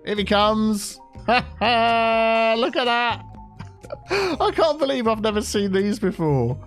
Here he comes. Look at that. I can't believe I've never seen these before.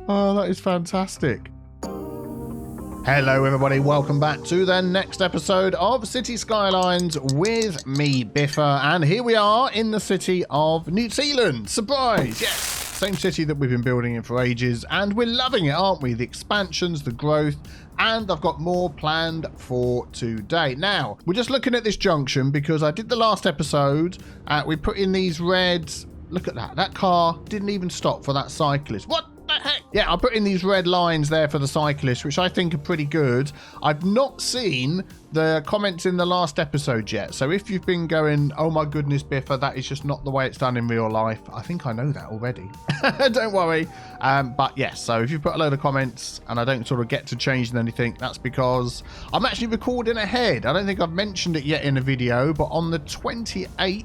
Oh, that is fantastic. Hello everybody, welcome back to the next episode of Cities Skylines with me, Biffa, and here we are in the city of New Tealand. Surprise! Yes, same city that we've been building in for ages, and we're loving it, aren't we? The expansions, the growth, and I've got more planned for today. Now, we're just looking at this junction because I did the last episode. We put in these red... Look at that. That car didn't even stop for that cyclist. What the heck? Yeah, I put in these red lines there for the cyclist, which I think are pretty good. I've not seen the comments in the last episode yet. So if you've been going, oh my goodness, Biffa, that is just not the way it's done in real life. I think I know that already. Don't worry. But yes, so if you put a load of comments and I don't sort of get to changing anything, that's because I'm actually recording ahead. I don't think I've mentioned it yet in a video, but on the 28th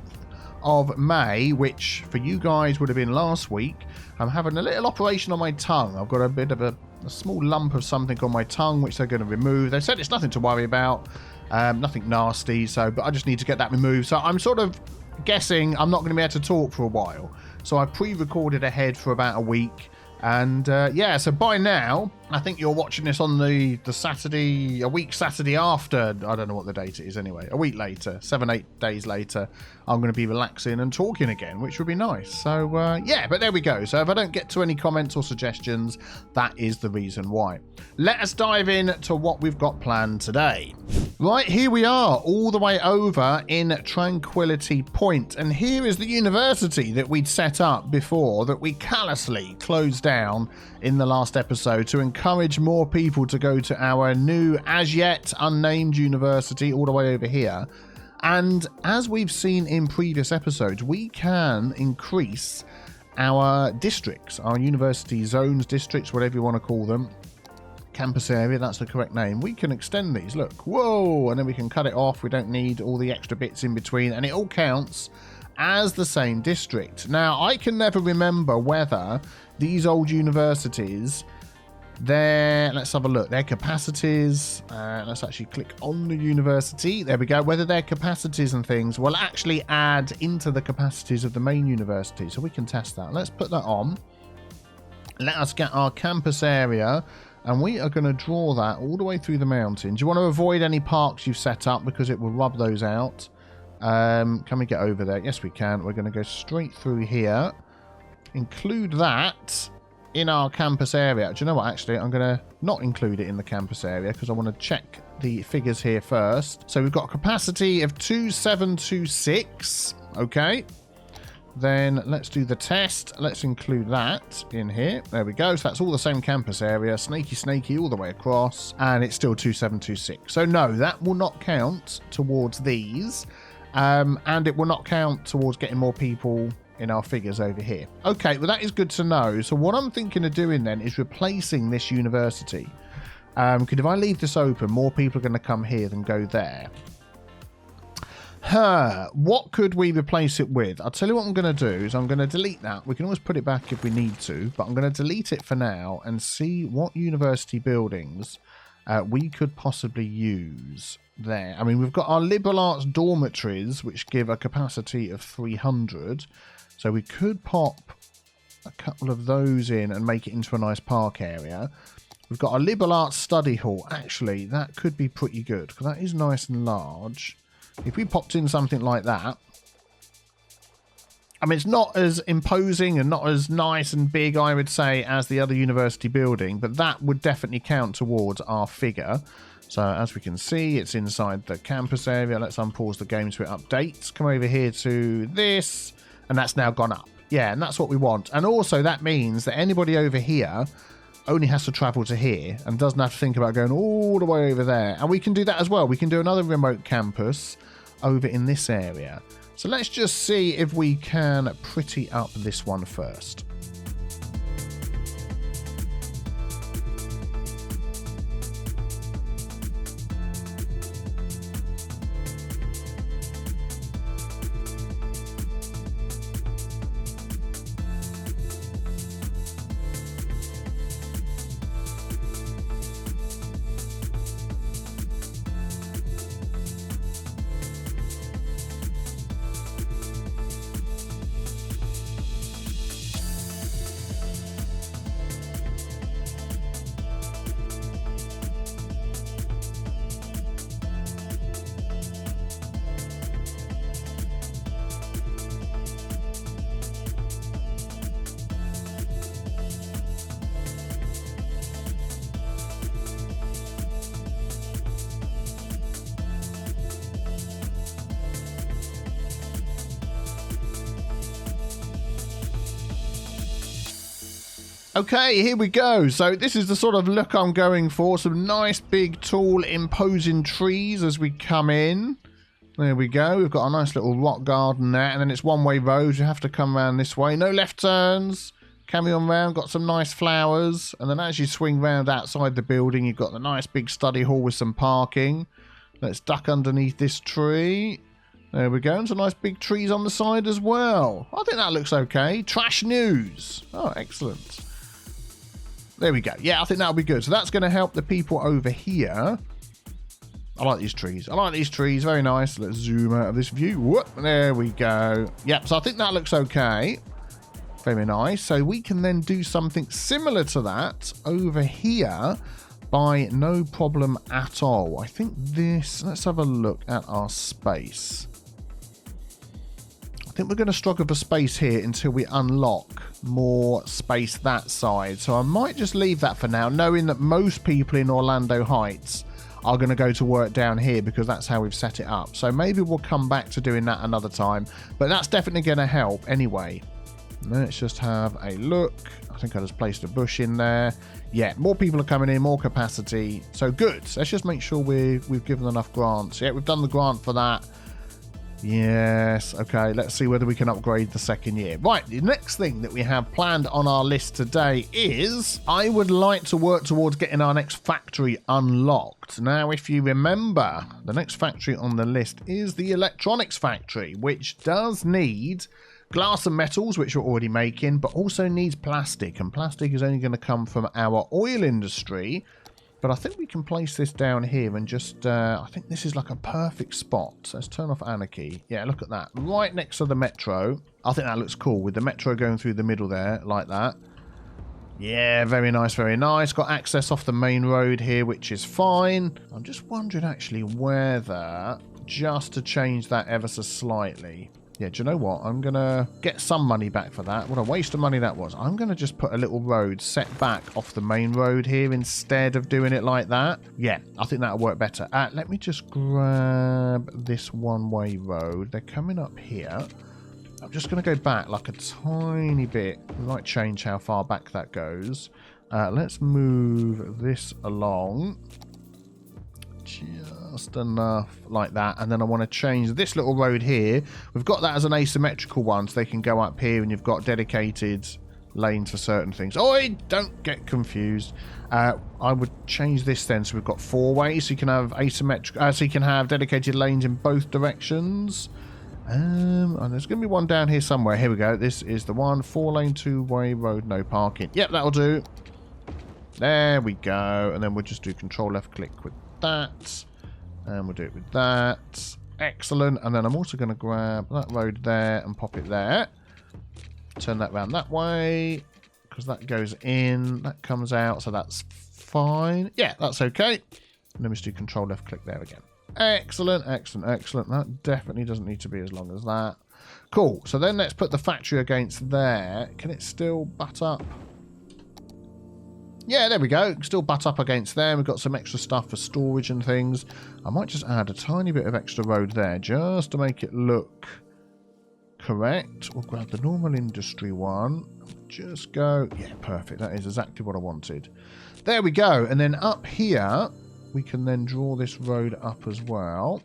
of May, which for you guys would have been last week, I'm having a little operation on my tongue. I've got a bit of a small lump of something on my tongue which they're going to remove. They said it's nothing to worry about, nothing nasty, but I just need to get that removed. So I'm sort of guessing I'm not going to be able to talk for a while, so I pre-recorded ahead for about a week. And yeah, so by now, I think you're watching this on the Saturday, a week Saturday after, I don't know what the date it is anyway, a week later, 7-8 days later, I'm going to be relaxing and talking again, which would be nice. So yeah, but there we go. So if I don't get to any comments or suggestions, that is the reason why. Let us dive in to what we've got planned today. Right, here we are, all the way over in Tranquility Point. And here is the university that we'd set up before that we callously closed down in the last episode to encourage more people to go to our new, as yet unnamed university all the way over here. And as we've seen in previous episodes, we can increase our districts, our university zones, districts, whatever you want to call them. Campus area, that's the correct name. We can extend these, look, whoa, and then we can cut it off. We don't need all the extra bits in between, and it all counts as the same district. Now, I can never remember whether these old universities, let's have a look, their capacities, let's actually click on the university, there we go, whether their capacities and things will actually add into the capacities of the main university, so we can test that. Let's put that on. Let us get our campus area, and we are going to draw that all the way through the mountains. You want to avoid any parks you've set up because it will rub those out. Can we get over there? Yes, we can. We're going to go straight through here. Include that in our campus area. Do you know what? Actually, I'm going to not include it in the campus area because I want to check the figures here first. So we've got a capacity of 2726. Okay. Then let's do the test. Let's include that in here. There we go. So that's all the same campus area. Snaky all the way across. And it's still 2726. So no, that will not count towards these. And it will not count towards getting more people in our figures over here. Okay, well that is good to know. So what I'm thinking of doing then is replacing this university. Because if I leave this open, more people are going to come here than go there. What could we replace it with? I'll tell you what I'm going to do is I'm going to delete that. We can always put it back if we need to, but I'm going to delete it for now and see what university buildings we could possibly use there. I mean, we've got our liberal arts dormitories, which give a capacity of 300. So we could pop a couple of those in and make it into a nice park area. We've got our liberal arts study hall. Actually, that could be pretty good because that is nice and large. If we popped in something like that, I mean, it's not as imposing and not as nice and big, I would say, as the other university building, but that would definitely count towards our figure. So as we can see, it's inside the campus area. Let's unpause the game so it updates. Come over here to this, and that's now gone up. Yeah, and that's what we want. And also that means that anybody over here only has to travel to here and doesn't have to think about going all the way over there. And we can do that as well. We can do another remote campus over in this area. So let's just see if we can pretty up this one first. Okay, here we go. So this is the sort of look I'm going for. Some nice, big, tall, imposing trees as we come in. There we go. We've got a nice little rock garden there. And then it's one-way roads. You have to come around this way. No left turns. Carry on round. Got some nice flowers. And then as you swing round outside the building, you've got the nice big study hall with some parking. Let's duck underneath this tree. There we go. And some nice big trees on the side as well. I think that looks okay. Trash news. Oh, excellent. There we go. Yeah, I think that'll be good. So that's going to help the people over here. I like these trees. I like these trees. Very nice. Let's zoom out of this view. Whoop, there we go. Yep, so I think that looks okay. Very nice. So we can then do something similar to that over here by no problem at all. I think this... Let's have a look at our space. I think we're going to struggle for space here until we unlock more space that side. So I might just leave that for now, knowing that most people in Orlando Heights are going to go to work down here because that's how we've set it up. So maybe we'll come back to doing that another time. But that's definitely going to help anyway. Let's just have a look. I think I just placed a bush in there. Yeah, more people are coming in, more capacity. So good. Let's just make sure we've given enough grants. Yeah, we've done the grant for that. Yes, okay, let's see whether we can upgrade the second year. Right, the next thing that we have planned on our list today is I would like to work towards getting our next factory unlocked. Now, if you remember, the next factory on the list is the electronics factory, which does need glass and metals, which we're already making, but also needs plastic, and plastic is only going to come from our oil industry. But I think we can place this down here and just, I think this is like a perfect spot. So let's turn off anarchy. Yeah, look at that. Right next to the metro. I think that looks cool with the metro going through the middle there like that. Yeah, very nice, very nice. Got access off the main road here, which is fine. I'm just wondering actually whether just to change that ever so slightly. Yeah, do you know what? I'm going to get some money back for that. What a waste of money that was. I'm going to just put a little road set back off the main road here instead of doing it like that. Yeah, I think that'll work better. Let me just grab this one-way road. They're coming up here. I'm just going to go back like a tiny bit. We might change how far back that goes. Let's move this along. Just enough like that, and then I want to change this little road here. We've got that as an asymmetrical one, so they can go up here, and you've got dedicated lanes for certain things. Oh, don't get confused. I would change this then, so we've got four ways, so you can have asymmetrical, so you can have dedicated lanes in both directions. And there's going to be one down here somewhere. Here we go. This is the one. 4-lane, 2-way road, no parking. Yep, that'll do. There we go. And then we'll just do control left click with that. And we'll do it with that. Excellent. And then I'm also going to grab that road there and pop it there. Turn that round that way, because that goes in, that comes out, so that's fine. Yeah, that's okay. And then we just do control left click there again. Excellent, excellent, excellent. That definitely doesn't need to be as long as that. Cool. So then let's put the factory against there. Can it still butt up? Yeah, there we go. Still butt up against there. We've got some extra stuff for storage and things. I might just add a tiny bit of extra road there just to make it look correct. We'll grab the normal industry one. Just go. Yeah, perfect. That is exactly what I wanted. There we go. And then up here, we can then draw this road up as well.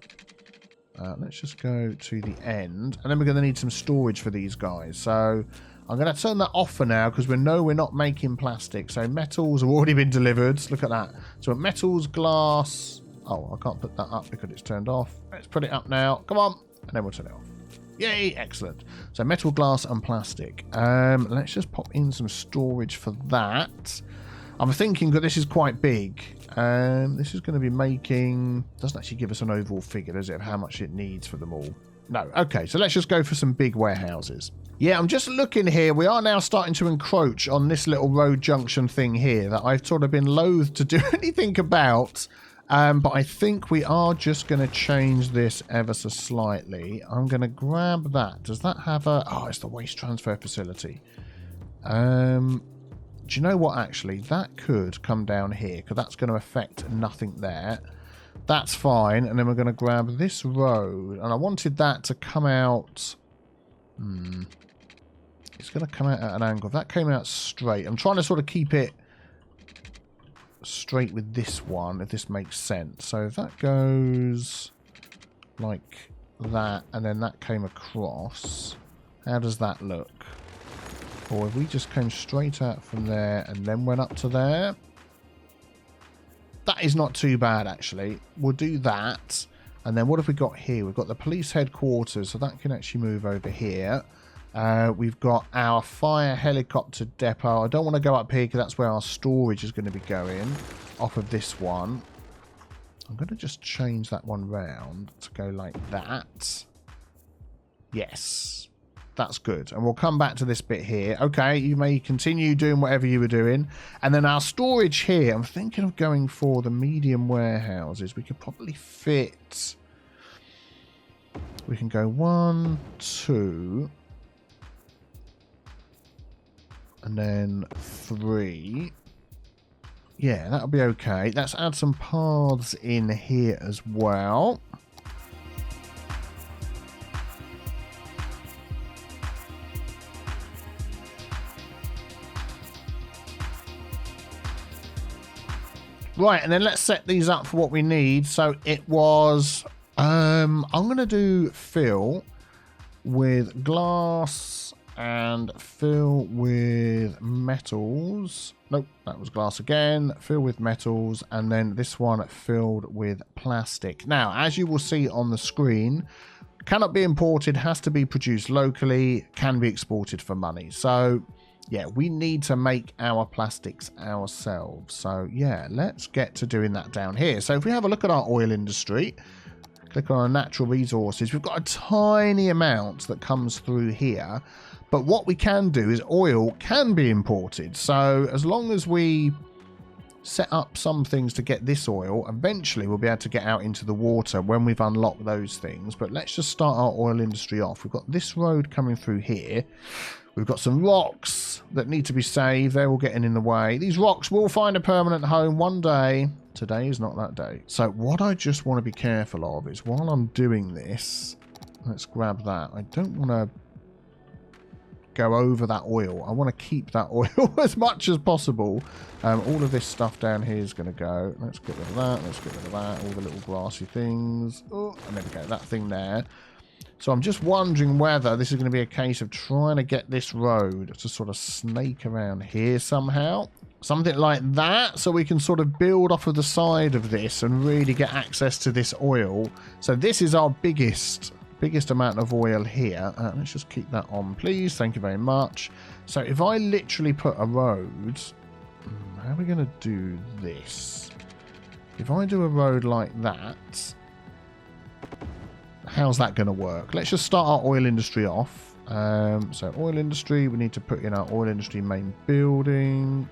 Let's just go to the end. And then we're going to need some storage for these guys. So I'm going to turn that off for now because we know we're not making plastic. So metals have already been delivered. Look at that. So metals, glass. Oh, I can't put that up because it's turned off. Let's put it up now. Come on. And then we'll turn it off. Yay, excellent. So metal, glass and plastic. Let's just pop in some storage for that. I'm thinking that this is quite big. This is going to be making... Doesn't actually give us an overall figure, does it, of how much it needs for them all? No. Okay, so let's just go for some big warehouses. Yeah, I'm just looking here. We are now starting to encroach on this little road junction thing here that I've sort of been loath to do anything about. But I think we are just going to change this ever so slightly. I'm going to grab that. Does that have a... Oh, it's the waste transfer facility. Do you know what, actually? That could come down here because that's going to affect nothing there. That's fine. And then we're going to grab this road. And I wanted that to come out... It's going to come out at an angle. If that came out straight, I'm trying to sort of keep it straight with this one, if this makes sense. So if that goes like that, and then that came across, how does that look? Or if we just came straight out from there and then went up to there, that is not too bad, actually. We'll do that. And then what have we got here? We've got the police headquarters, so that can actually move over here. We've got our fire helicopter depot. I don't want to go up here because that's where our storage is going to be going off of this one. I'm going to just change that one round to go like that. Yes, that's good. And we'll come back to this bit here. Okay, you may continue doing whatever you were doing. And then our storage here, I'm thinking of going for the medium warehouses. We could probably fit... We can go 1, 2... and then 3. Yeah, that'll be okay. Let's add some paths in here as well. Right, and then let's set these up for what we need. So it was... I'm going to do fill with glass... and fill with metals. Nope, that was glass again. Fill with metals. And then this one filled with plastic. Now, as you will see on the screen, cannot be imported, has to be produced locally, can be exported for money. So, yeah, we need to make our plastics ourselves. So, yeah, let's get to doing that down here. So if we have a look at our oil industry, click on our natural resources, we've got a tiny amount that comes through here. But what we can do is oil can be imported. So as long as we set up some things to get this oil, eventually we'll be able to get out into the water when we've unlocked those things. But let's just start our oil industry off. We've got this road coming through here. We've got some rocks that need to be saved. They're all getting in the way. These rocks will find a permanent home one day. Today is not that day. So what I just want to be careful of is while I'm doing this, let's grab that. I don't want to go over that oil. I want to keep that oil as much as possible. All of this stuff down here is going to go. Let's get rid of that. Let's get rid of that. All the little grassy things. Oh, and there we go. That thing there. So I'm just wondering whether this is going to be a case of trying to get this road to sort of snake around here somehow. Something like that, so we can sort of build off of the side of this and really get access to this oil. So this is our biggest amount of oil here. Let's just keep that on, please. Thank you very much. So if I literally put a road, how are we going to do this? If I do a road like that, how's that going to work? Let's just start our oil industry off. So oil industry, we need to put in our oil industry main building.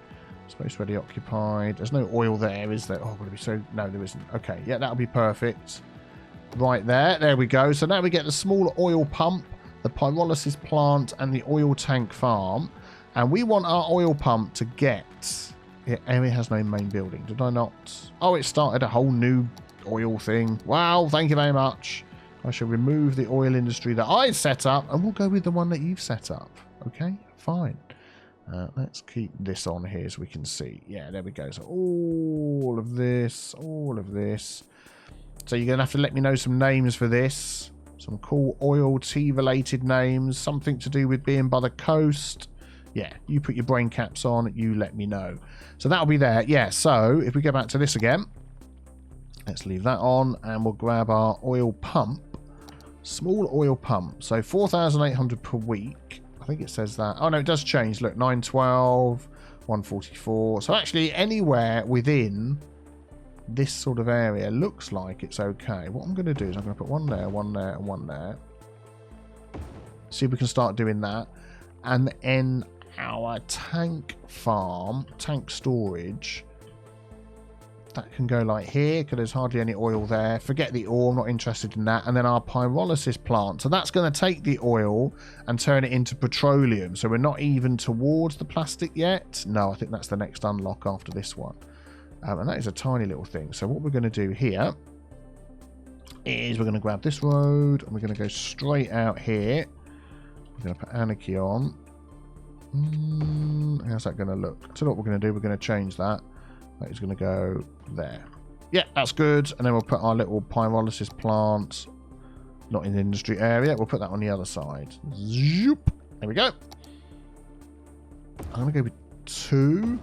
Space ready occupied. There's no oil there, is there? Oh, would it be so? No, there isn't. Okay, yeah, that'll be perfect. Right there. There we go. So now we get the small oil pump, the pyrolysis plant, and the oil tank farm. And we want our oil pump to get... It has no main building. Did I not? Oh, it started a whole new oil thing. Wow, thank you very much. I shall remove the oil industry that I set up, and we'll go with the one that you've set up. Okay, fine. Let's keep this on here so we can see. Yeah, there we go. So all of this, all of this. So you're going to have to let me know some names for this. Some cool oil tea related names. Something to do with being by the coast. Yeah, you put your brain caps on. You let me know. So that'll be there. Yeah, so if we go back to this again. Let's leave that on. And we'll grab our oil pump. Small oil pump. So 4,800 per week. I think it says that. Oh, no, it does change. Look, 912, 144. So actually anywhere within this sort of area looks like it's okay. What I'm going to do is I'm going to put one there, one there, and one there. See if we can start doing that. And then our tank farm, tank storage, that can go like here because there's hardly any oil there. Forget the ore, I'm not interested in that. And then our pyrolysis plant. So that's going to take the oil and turn it into petroleum. So we're not even towards the plastic yet. No, I think that's the next unlock after this one. And that is a tiny little thing. So what we're going to do here is we're going to grab this road and we're going to go straight out here. We're going to put Anarchy on. How's that going to look? I don't know what we're going to do. We're going to change that. That is going to go there. Yeah, that's good. And then we'll put our little pyrolysis plant, not in the industry area. We'll put that on the other side. Zoop. There we go. I'm going to go with 2.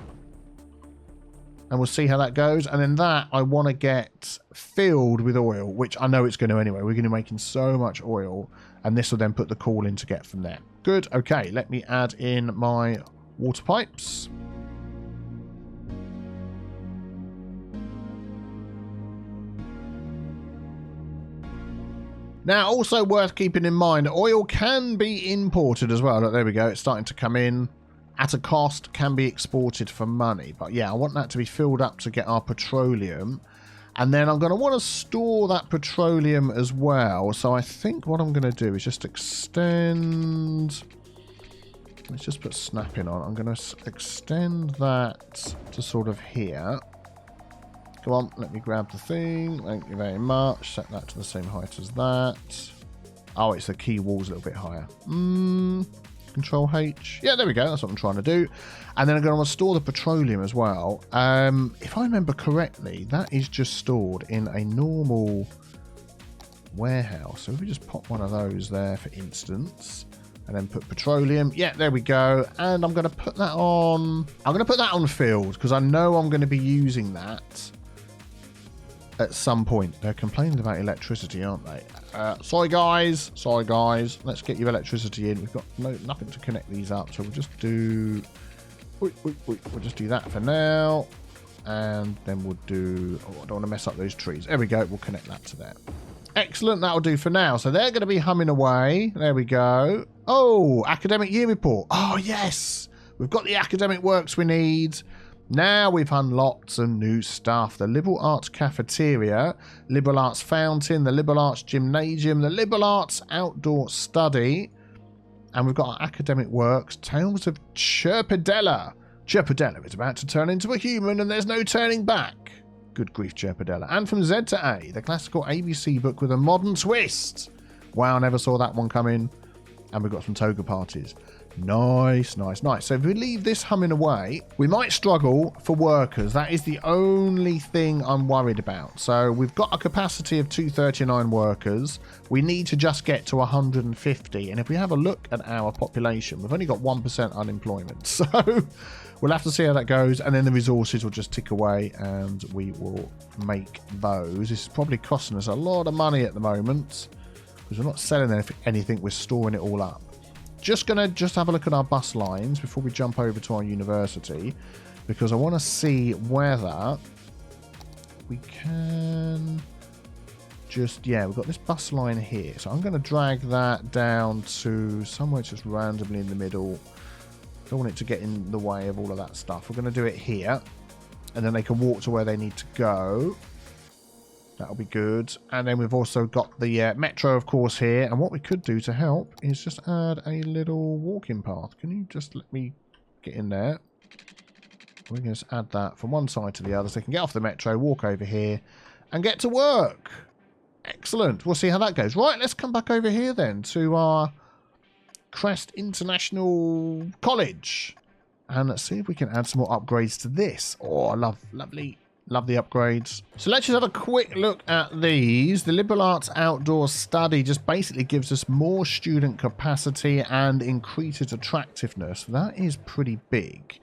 And we'll see how that goes. And then that I want to get filled with oil, which I know it's going to anyway. We're going to be making so much oil. And this will then put the coal in to get from there. Good. Okay, let me add in my water pipes. Now, also worth keeping in mind, oil can be imported as well. Look, there we go. It's starting to come in at a cost, can be exported for money. But yeah, I want that to be filled up to get our petroleum. And then I'm going to want to store that petroleum as well. So I think what I'm going to do is just extend... Let's just put snapping on. I'm going to extend that to sort of here. Come on, let me grab the thing. Thank you very much. Set that to the same height as that. Oh, it's the key wall's a little bit higher. Control H. Yeah, there we go. That's what I'm trying to do. And then I'm going to want to store the petroleum as well. If I remember correctly, that is just stored in a normal warehouse. So if we just pop one of those there, for instance, and then put petroleum. Yeah, there we go. And I'm going to put that on... I'm going to put that on filled because I know I'm going to be using that at some point. They're complaining about electricity, aren't they? Sorry guys. Let's get your electricity in. We've got nothing to connect these up, so we'll just do... We'll just do that for now. And then we'll do... Oh, I don't want to mess up those trees. There we go. We'll connect that to there. Excellent. That'll do for now. So they're going to be humming away. There we go. Oh, academic year report. Oh, yes. We've got the academic works we need. Now we've unlocked some new stuff. The Liberal Arts Cafeteria, Liberal Arts Fountain, the Liberal Arts Gymnasium, the Liberal Arts Outdoor Study. And we've got our academic works, Tales of Chirpadella. Chirpadella is about to turn into a human and there's no turning back. Good grief, Chirpadella. And From Z to A, the classical ABC book with a modern twist. Wow, never saw that one coming. And we've got some toga parties. Nice. So if we leave this humming away, we might struggle for workers. That is the only thing I'm worried about. So we've got a capacity of 239 workers. We need to just get to 150. And if we have a look at our population, we've only got 1% unemployment. So we'll have to see how that goes. And then the resources will just tick away and we will make those. This is probably costing us a lot of money at the moment because we're not selling anything. We're storing it all up. Just going to have a look at our bus lines before we jump over to our university because I want to see whether we can just, yeah, we've got this bus line here. So I'm going to drag that down to somewhere just randomly in the middle. Don't want it to get in the way of all of that stuff. We're going to do it here and then they can walk to where they need to go. That'll be good. And then we've also got the metro, of course, here. And what we could do to help is just add a little walking path. Can you just let me get in there? We can just add that from one side to the other so they can get off the metro, walk over here, and get to work. Excellent. We'll see how that goes. Right, let's come back over here then to our Crest International College. And let's see if we can add some more upgrades to this. Oh, lovely. Love the upgrades. So let's just have a quick look at these. The Liberal Arts Outdoor Study just basically gives us more student capacity and increases attractiveness. That is pretty big.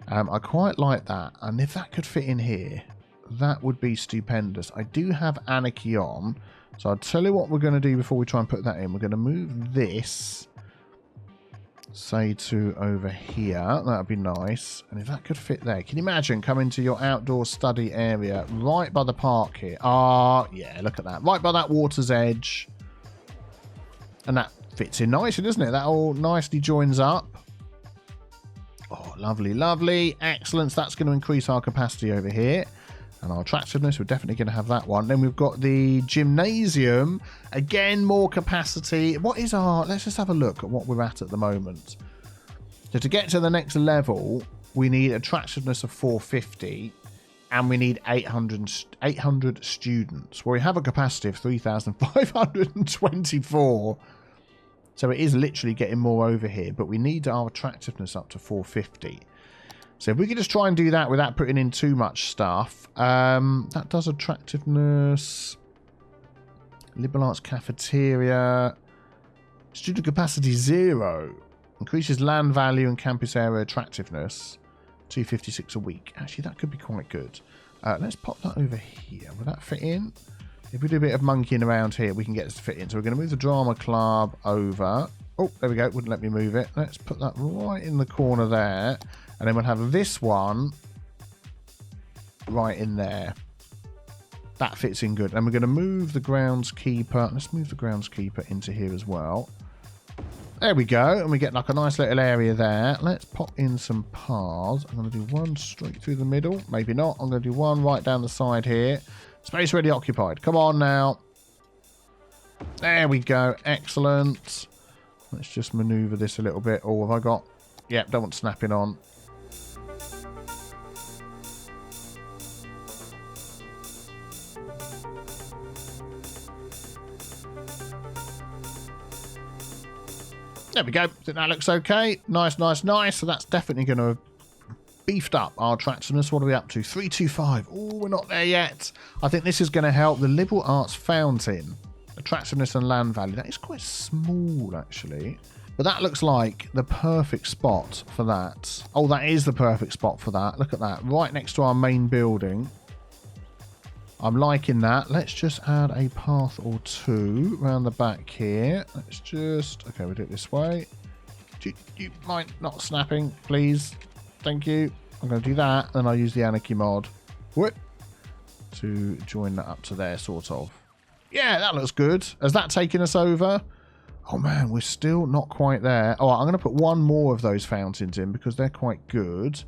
I quite like that. And if that could fit in here, that would be stupendous. I do have Anarchy on. So I'll tell you what we're going to do before we try and put that in. We're going to move this, say, to over here. That would be nice. And if that could fit there. Can you imagine coming to your outdoor study area right by the park here? Ah, yeah, look at that. Right by that water's edge. And that fits in nicely, doesn't it? That all nicely joins up. Oh, lovely. Excellent. So that's going to increase our capacity over here. And our attractiveness, we're definitely going to have that one. Then we've got the gymnasium. Again, more capacity. What is our... Let's just have a look at what we're at the moment. So to get to the next level, we need attractiveness of 450. And we need 800 students. Well, we have a capacity of 3,524. So it is literally getting more over here, but we need our attractiveness up to 450. So if we could just try and do that without putting in too much stuff. That does attractiveness. Liberal arts cafeteria. Student capacity 0. Increases land value and campus area attractiveness. 256 a week. Actually, that could be quite good. Let's pop that over here. Will that fit in? If we do a bit of monkeying around here, we can get this to fit in. So we're going to move the drama club over. Oh, there we go. Wouldn't let me move it. Let's put that right in the corner there. And then we'll have this one right in there. That fits in good. And we're going to move the groundskeeper. Let's move the groundskeeper into here as well. There we go. And we get like a nice little area there. Let's pop in some paths. I'm going to do one straight through the middle. Maybe not. I'm going to do one right down the side here. Space ready occupied. Come on now. There we go. Excellent. Let's just maneuver this a little bit. Oh, have I got... Yep, don't want snapping on. There we go. I think that looks okay. Nice, nice, nice. So that's definitely going to beefed up our attractiveness. What are we up to? 325. Oh, we're not there yet. I think this is going to help the liberal arts fountain. Attractiveness and land value. That is quite small, actually. But that looks like the perfect spot for that. Oh, that is the perfect spot for that. Look at that. Right next to our main building. I'm liking that. Let's just add a path or two around the back here. Let's just... Okay, we'll do it this way. Do you mind not snapping, please? Thank you. I'm going to do that. Then I'll use the anarchy mod. Whoop. To join that up to there, sort of. Yeah, that looks good. Has that taken us over? Oh, man, we're still not quite there. Oh, I'm going to put one more of those fountains in because they're quite good.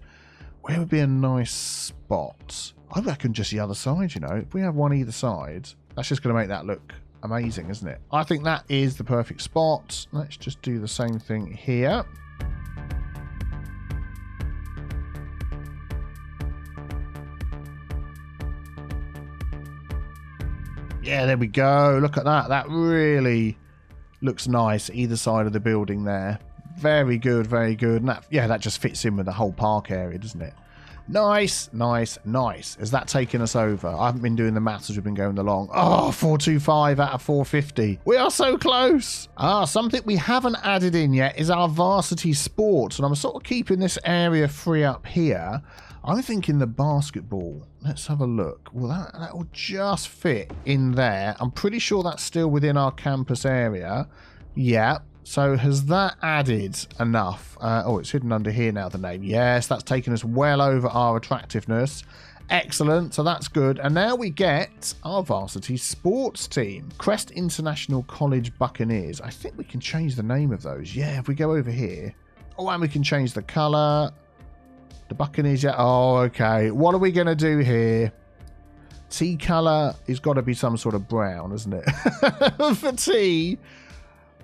Where would be a nice spot? I reckon just the other side, you know. If we have one either side, that's just going to make that look amazing, isn't it? I think that is the perfect spot. Let's just do the same thing here. Yeah, there we go. Look at that. That really looks nice, either side of the building there. Very good, very good. And that, yeah, that just fits in with the whole park area, doesn't it? Nice, nice, nice. Has that taken us over? I haven't been doing the maths as we've been going along. Oh, 425 out of 450. We are so close. Something we haven't added in yet is our varsity sports. And I'm sort of keeping this area free up here. I'm thinking the basketball. Let's have a look. Well, that will just fit in there. I'm pretty sure that's still within our campus area. Yeah. So has that added enough? Oh, it's hidden under here now, the name. Yes, that's taken us well over our attractiveness. Excellent. So that's good. And now we get our varsity sports team. Crest International College Buccaneers. I think we can change the name of those. Yeah, if we go over here. Oh, and we can change the colour. The Buccaneers. Yeah. Oh, okay. What are we going to do here? Tea colour has got to be some sort of brown, isn't it? For tea.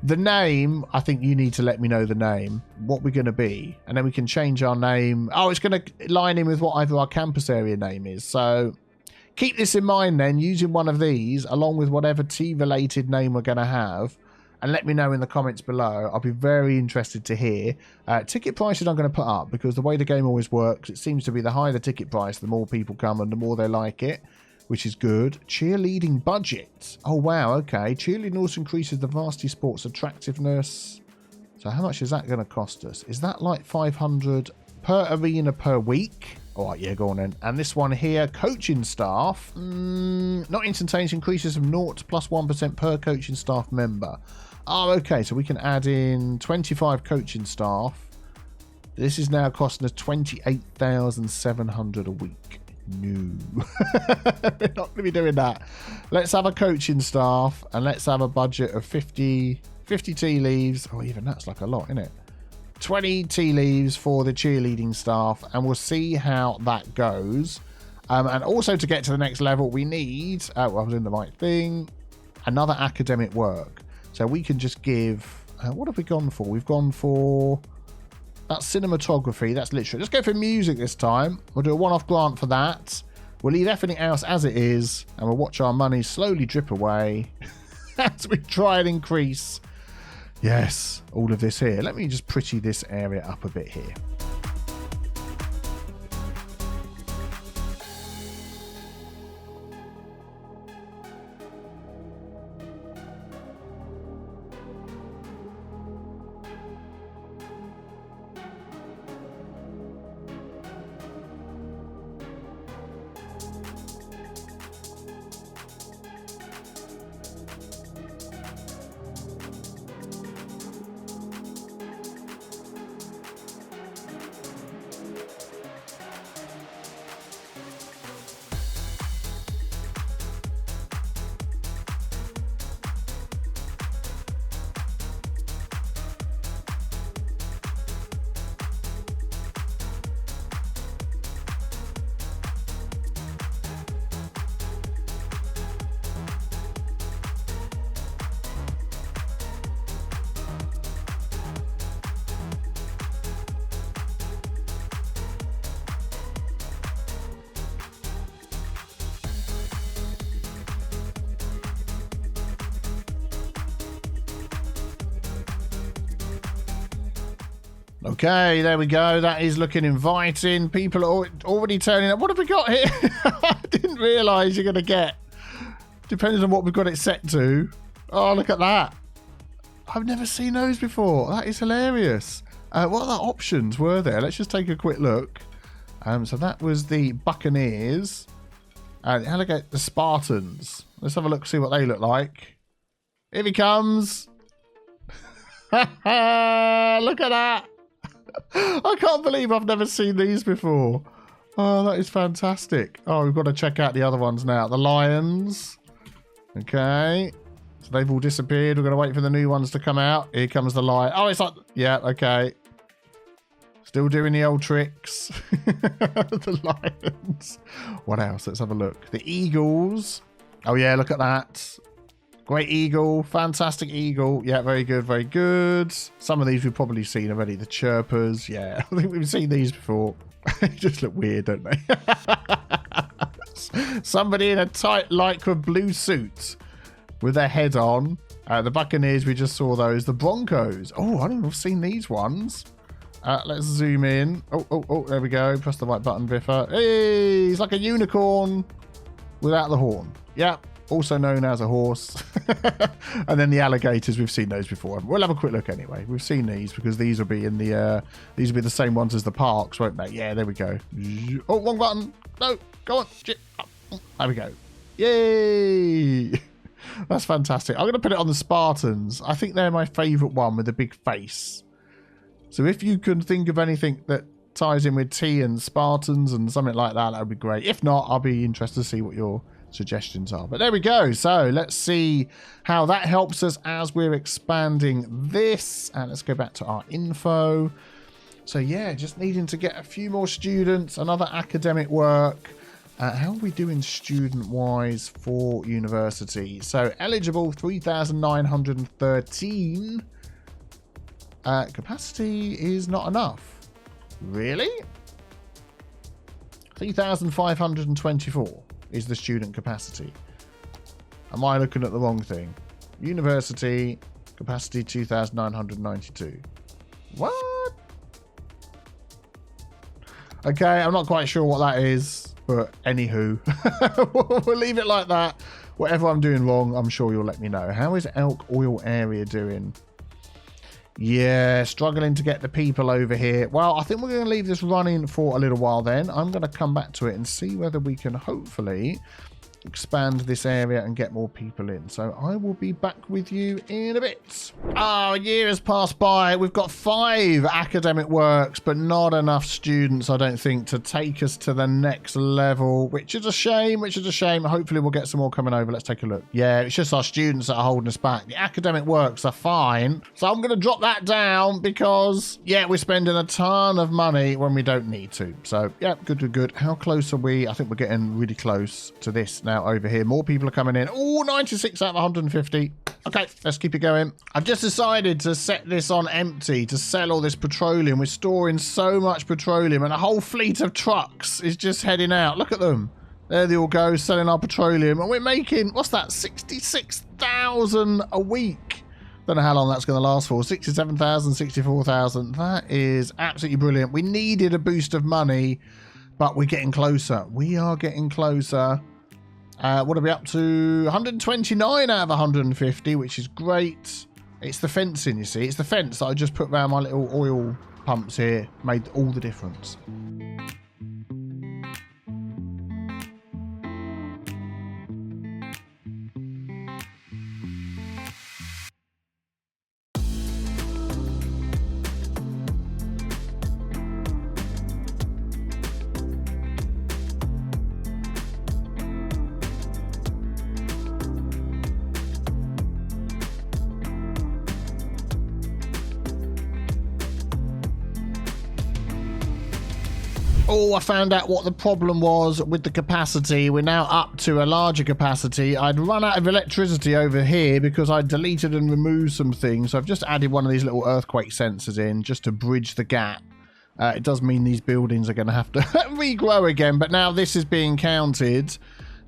The name, I think you need to let me know the name, what we're going to be, and then we can change our name. Oh, it's going to line in with what either our campus area name is. So keep this in mind then, using one of these, along with whatever tea-related name we're going to have, and let me know in the comments below. I'll be very interested to hear. Ticket prices I'm going to put up, because the way the game always works, it seems to be the higher the ticket price, the more people come and the more they like it. Which is good. Cheerleading budget. Oh, wow. Okay. Cheerleading also increases the varsity sports attractiveness. So how much is that going to cost us? Is that like 500 per arena per week? All right. Yeah, go on then. And this one here, coaching staff. Not instantaneous, increases from 0 to plus 1% per coaching staff member. Oh, okay. So we can add in 25 coaching staff. This is now costing us 28,700 a week. No. We're not going to be doing that. Let's have a coaching staff and let's have a budget of 50 tea leaves. Oh, even that's like a lot, isn't it? 20 tea leaves for the cheerleading staff, and we'll see how that goes. And also to get to the next level, we need, I was in the right thing, another academic work. So we can just give, what have we gone for? We've gone for... That's cinematography. That's literally. Let's go for music this time. We'll do a one-off grant for that. We'll leave everything else as it is, and we'll watch our money slowly drip away as we try and increase. Yes, all of this here. Let me just pretty this area up a bit here. Okay, there we go. That is looking inviting. People are already turning up. What have we got here? I didn't realise you're going to get. Depends on what we've got it set to. Oh, look at that. I've never seen those before. That is hilarious. What other options were there? Let's just take a quick look. So that was the Buccaneers. The Spartans. Let's have a look, see what they look like. Here he comes. Look at that. I can't believe I've never seen these before. Oh, that is fantastic. Oh, we've got to check out the other ones now. The Lions. Okay. So they've all disappeared. We're going to wait for the new ones to come out. Here comes the Lion. Oh, it's like... Yeah, okay. Still doing the old tricks. The Lions. What else? Let's have a look. The Eagles. Oh, yeah, look at that. Great Eagle. Fantastic Eagle. Yeah, very good, very good. Some of these we've probably seen already. The Chirpers. Yeah, I think we've seen these before. They just look weird, don't they? Somebody in a tight lycra blue suit with their head on. The Buccaneers, we just saw those. The Broncos. Oh, I don't know if I've seen these ones. Let's zoom in. Oh, there we go. Press the right button, Biffa. Hey, he's like a unicorn without the horn. Yeah. Also known as a horse. And then the alligators, we've seen those before. We'll have a quick look anyway. We've seen these because these will be in the these will be the same ones as the parks, won't they? Yeah, there we go. Oh, wrong button. No, go on. There we go. Yay. That's fantastic. I'm going to put it on the Spartans. I think they're my favourite one with the big face. So if you can think of anything that ties in with T and Spartans and something like that, that would be great. If not, I'll be interested to see what your suggestions are. But there we go. So let's see how that helps us as we're expanding this. And let's go back to our info. So yeah, just needing to get a few more students, another academic work. How are we doing student-wise for university? So eligible 3,913. Capacity is not enough. Really? 3,524 is the student capacity. Am I looking at the wrong thing? University capacity 2,992. What? Okay, I'm not quite sure what that is, but anywho, we'll leave it like that. Whatever I'm doing wrong, I'm sure you'll let me know. How is Elk Oil area doing? Yeah, struggling to get the people over here. Well, I think we're going to leave this running for a little while then. I'm going to come back to it and see whether we can hopefully expand this area and get more people in. So I will be back with you in a bit. Oh, a year has passed by. We've got 5 academic works, but not enough students, I don't think, to take us to the next level, which is a shame, Hopefully we'll get some more coming over. Let's take a look. Yeah, it's just our students that are holding us back. The academic works are fine. So I'm going to drop that down because, yeah, we're spending a ton of money when we don't need to. So, yeah, good. How close are we? I think we're getting really close to this now. Over here, more people are coming in. Oh, 96 out of 150. Okay, let's keep it going. I've just decided to set this on empty to sell all this petroleum. We're storing so much petroleum and a whole fleet of trucks is just heading out. Look at them. There they all go, selling our petroleum. And we're making, what's that, 66,000 a week Don't know how long that's going to last for. 67,000, 64,000. That is absolutely brilliant. We needed a boost of money, but we're getting closer. We are getting closer. What are we up to? 129 out of 150, which is great. It's the fencing, you see. It's the fence that I just put around my little oil pumps here. Made all the difference. Oh, I found out what the problem was with the capacity. We're now up to a larger capacity. I'd run out of electricity over here because I deleted and removed some things. So I've just added one of these little earthquake sensors in just to bridge the gap. It does mean these buildings are going to have to regrow again. But now this is being counted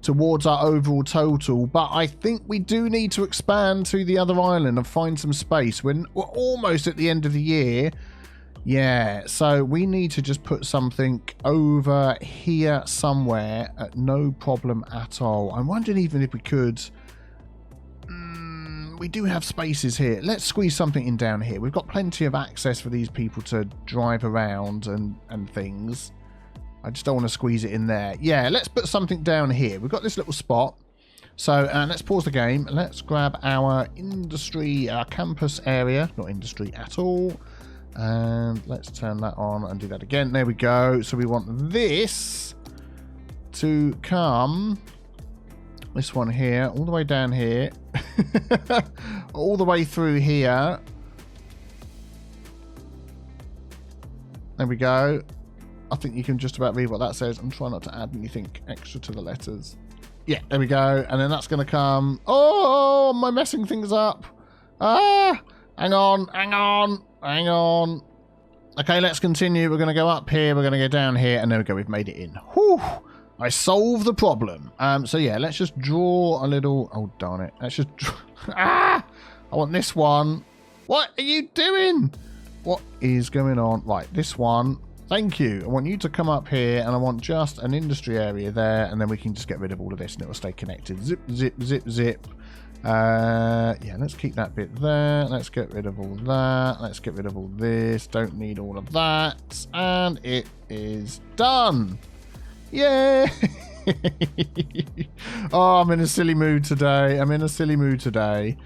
towards our overall total. But I think we do need to expand to the other island and find some space. We're almost at the end of the year. Yeah, so we need to just put something over here somewhere at no problem at all. I'm wondering even if we could... we do have spaces here. Let's squeeze something in down here. We've got plenty of access for these people to drive around and things. I just don't want to squeeze it in there. Yeah, let's put something down here. We've got this little spot. So let's pause the game. Let's grab our industry, our campus area. Not industry at all. And let's turn that on and do that again. There we go. So we want this to come, this one here, all the way down here, all the way through here. There we go. I think you can just about read what that says and try not to add anything extra to the letters. Yeah, there we go. And then that's going to come. Oh, am I messing things up? Ah, hang on, hang on. Hang on. Okay, let's continue. We're going to go up here. We're going to go down here. And there we go. We've made it in. Whew. I solved the problem. So, yeah, let's just draw a little... Oh, darn it. Let's just... I want this one. What are you doing? What is going on? Right, this one. Thank you. I want you to come up here. And I want just an industry area there. And then we can just get rid of all of this. And it will stay connected. Zip, zip, zip, zip. Yeah, let's keep that bit there. Let's get rid of all that. Let's get rid of all this. Don't need all of that. And it is done. Yay! Oh, I'm in a silly mood today. I'm in a silly mood today.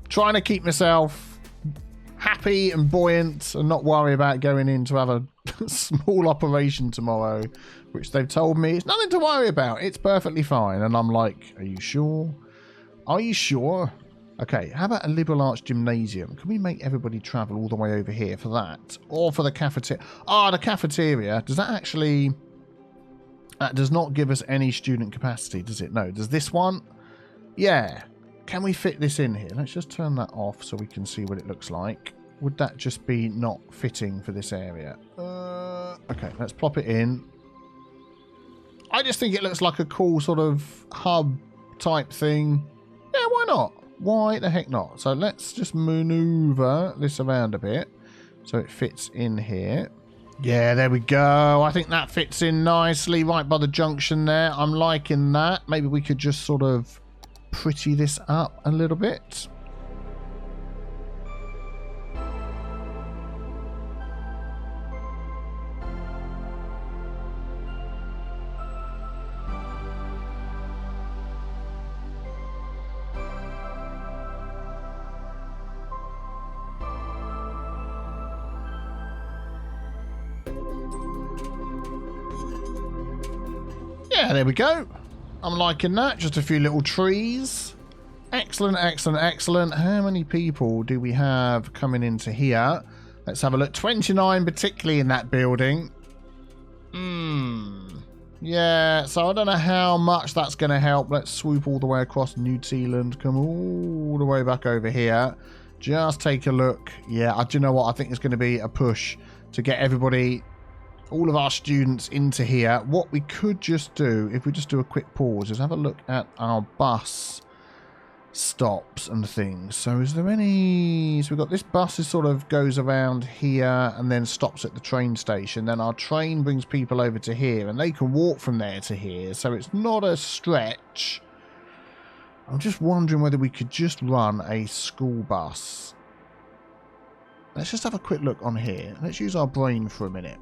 Trying to keep myself happy and buoyant and not worry about going in to have a small operation tomorrow, which they've told me it's nothing to worry about. It's perfectly fine. And I'm like, are you sure? Are you sure? Okay, how about a liberal arts gymnasium? Can we make everybody travel all the way over here for that? Or for the cafeteria? Ah, the cafeteria. Does that actually... That does not give us any student capacity, does it? No. Does this one? Yeah. Can we fit this in here? Let's just turn that off so we can see what it looks like. Would that just be not fitting for this area? Okay, let's plop it in. I just think it looks like a cool sort of hub type thing. Yeah, why not? Why the heck not? So let's just maneuver this around a bit so it fits in here. Yeah, there we go. I think that fits in nicely right by the junction there. I'm liking that. Maybe we could just sort of pretty this up a little bit. Yeah, there we go. I'm liking that. Just a few little trees. Excellent, excellent, excellent. How many people do we have coming into here? Let's have a look. 29, particularly in that building. Yeah, so I don't know how much that's going to help. Let's swoop all the way across New Tealand. Come all the way back over here. Just take a look. Yeah, do you know what? I think it's going to be a push to get everybody... all of our students into here. What we could just do, if we just do a quick pause, is have a look at our bus stops and things. So is there any... So we've got this bus is sort of goes around here and then stops at the train station. Then our train brings people over to here and they can walk from there to here. So it's not a stretch. I'm just wondering whether we could just run a school bus. Let's just have a quick look on here. Let's use our brain for a minute.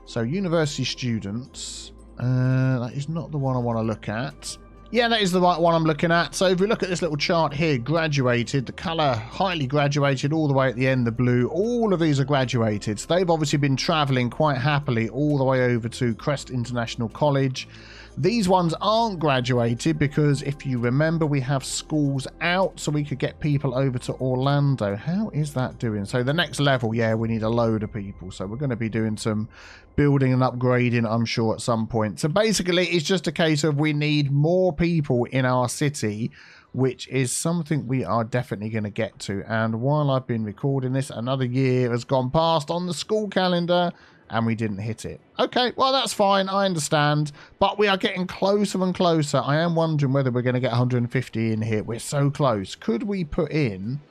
So university students. That is not the one I want to look at. Yeah, that is the right one I'm looking at. So if we look at this little chart here, graduated, the colour highly graduated all the way at the end, the blue, all of these are graduated. So they've obviously been travelling quite happily all the way over to Crest International College. These ones aren't graduated because if you remember, we have schools out so we could get people over to Orlando. How is that doing? So the next level, yeah, we need a load of people. So we're going to be doing some building and upgrading, I'm sure, at some point. So basically, it's just a case of we need more people in our city, which is something we are definitely going to get to. And while I've been recording this, another year has gone past on the school calendar and we didn't hit it. Okay, well, that's fine. I understand. But we are getting closer and closer. I am wondering whether we're going to get 150 in here. We're so close. Could we put in...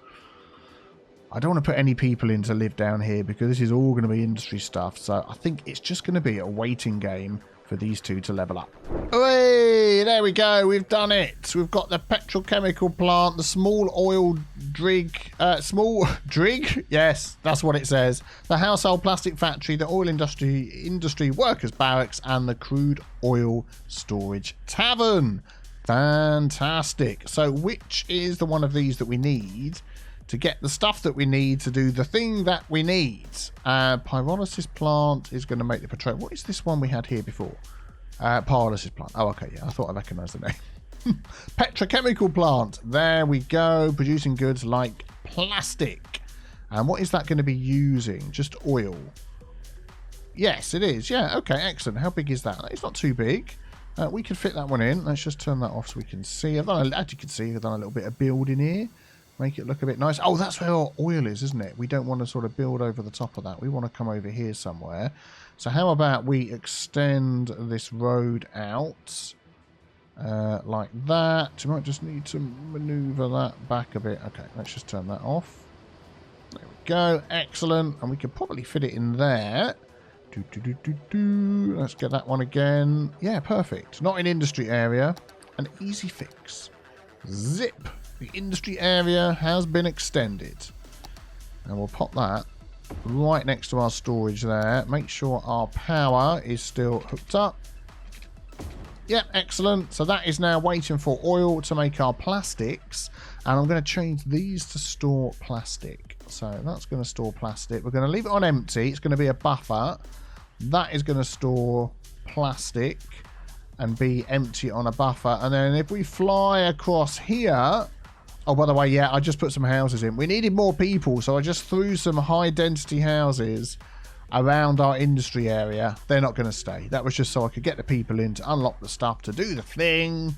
I don't want to put any people in to live down here because this is all going to be industry stuff. So I think it's just going to be a waiting game for these two to level up. Hey, there we go. We've done it. We've got the petrochemical plant, the small oil drig. Small drig? Yes, that's what it says. The household plastic factory, the oil industry workers barracks, and the crude oil storage tavern. Fantastic. So which is the one of these that we need to get the stuff that we need to do the thing that we need? Pyrolysis plant is going to make the petroleum. What is this one we had here before? Pyrolysis plant. Oh, okay. Yeah, I thought I recognised the name. Petrochemical plant. There we go. Producing goods like plastic. And what is that going to be using? Just oil. Yes, it is. Yeah, okay. Excellent. How big is that? It's not too big. We can fit that one in. Let's just turn that off so we can see. As you can see, I've done a little bit of building here. Make it look a bit nice. Oh, that's where our oil is, isn't it? We don't want to sort of build over the top of that. We want to come over here somewhere. So how about we extend this road out like that. You might just need to maneuver that back a bit. Okay, let's just turn that off. There we go. Excellent. And we could probably fit it in there. Let's get that one again. Yeah, perfect. Not in industry area. An easy fix. Zip. The industry area has been extended. And we'll pop that right next to our storage there. Make sure our power is still hooked up. Yep, excellent. So that is now waiting for oil to make our plastics. And I'm going to change these to store plastic. So that's going to store plastic. We're going to leave it on empty. It's going to be a buffer. That is going to store plastic and be empty on a buffer. And then if we fly across here... Oh, by the way, yeah, I just put some houses in. We needed more people, so I just threw some high-density houses around our industry area. They're not going to stay. That was just so I could get the people in to unlock the stuff, to do the thing.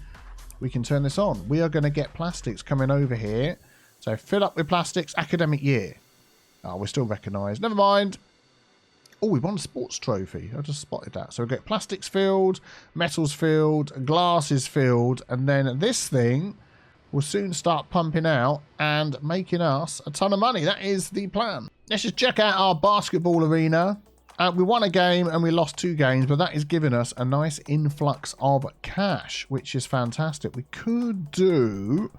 We can turn this on. We are going to get plastics coming over here. So fill up with plastics, academic year. Oh, we're still recognised. Never mind. Oh, we won a sports trophy. I just spotted that. So we get plastics filled, metals filled, glasses filled, and then this thing will soon start pumping out and making us a ton of money. That is the plan. Let's just check out our basketball arena. We won a game and we lost 2 games, but that is giving us a nice influx of cash, which is fantastic. We could do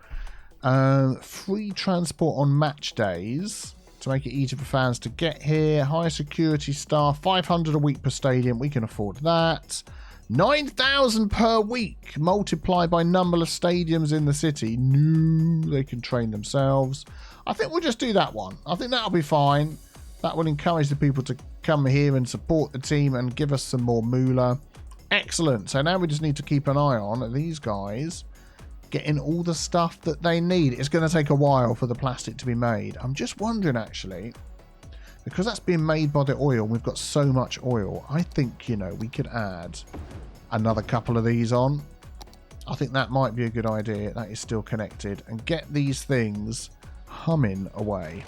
free transport on match days to make it easier for fans to get here. Higher security staff, 500 a week per stadium. We can afford that. 9,000 per week multiplied by number of stadiums in the city. No, they can train themselves. I think we'll just do that one. I think that'll be fine. That will encourage the people to come here and support the team and give us some more moolah. Excellent. So now we just need to keep an eye on these guys getting all the stuff that they need. It's going to take a while for the plastic to be made. I'm just wondering, actually, because that's being made by the oil, we've got so much oil, I think, you know, we could add another couple of these on. I think that might be a good idea. That is still connected. And get these things humming away.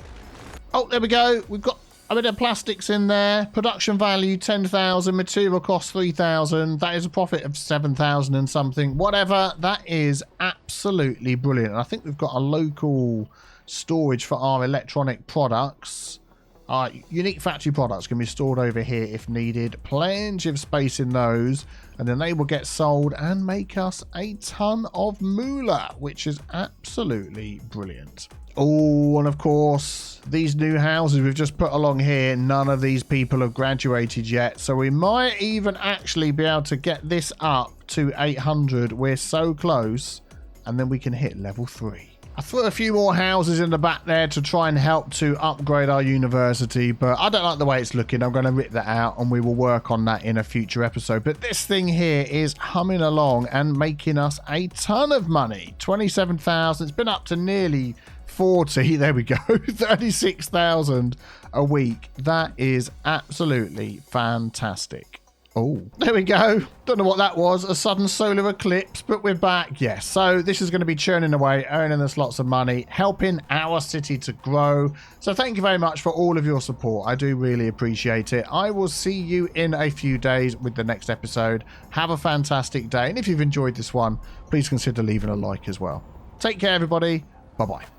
Oh, there we go. We've got A bit of plastics in there. Production value 10,000. Material cost 3,000. That is a profit of 7,000 and something. Whatever. That is absolutely brilliant. And I think we've got a local storage for our electronic products. Unique factory products can be stored over here if needed. Plenty of space in those. And then they will get sold and make us a ton of moolah, which is absolutely brilliant. Oh, and of course, these new houses we've just put along here, none of these people have graduated yet. So we might even actually be able to get this up to 800. We're so close. And then we can hit level 3. I threw a few more houses in the back there to try and help to upgrade our university, but I don't like the way it's looking. I'm going to rip that out and we will work on that in a future episode. But this thing here is humming along and making us a ton of money. 27,000. It's been up to nearly 40. There we go. 36,000 a week. That is absolutely fantastic. Oh, there we go. Don't know what that was. A sudden solar eclipse, but we're back. Yes. So this is going to be churning away, earning us lots of money, helping our city to grow. So thank you very much for all of your support. I do really appreciate it. I will see you in a few days with the next episode. Have a fantastic day. And if you've enjoyed this one, please consider leaving a like as well. Take care, everybody. Bye-bye.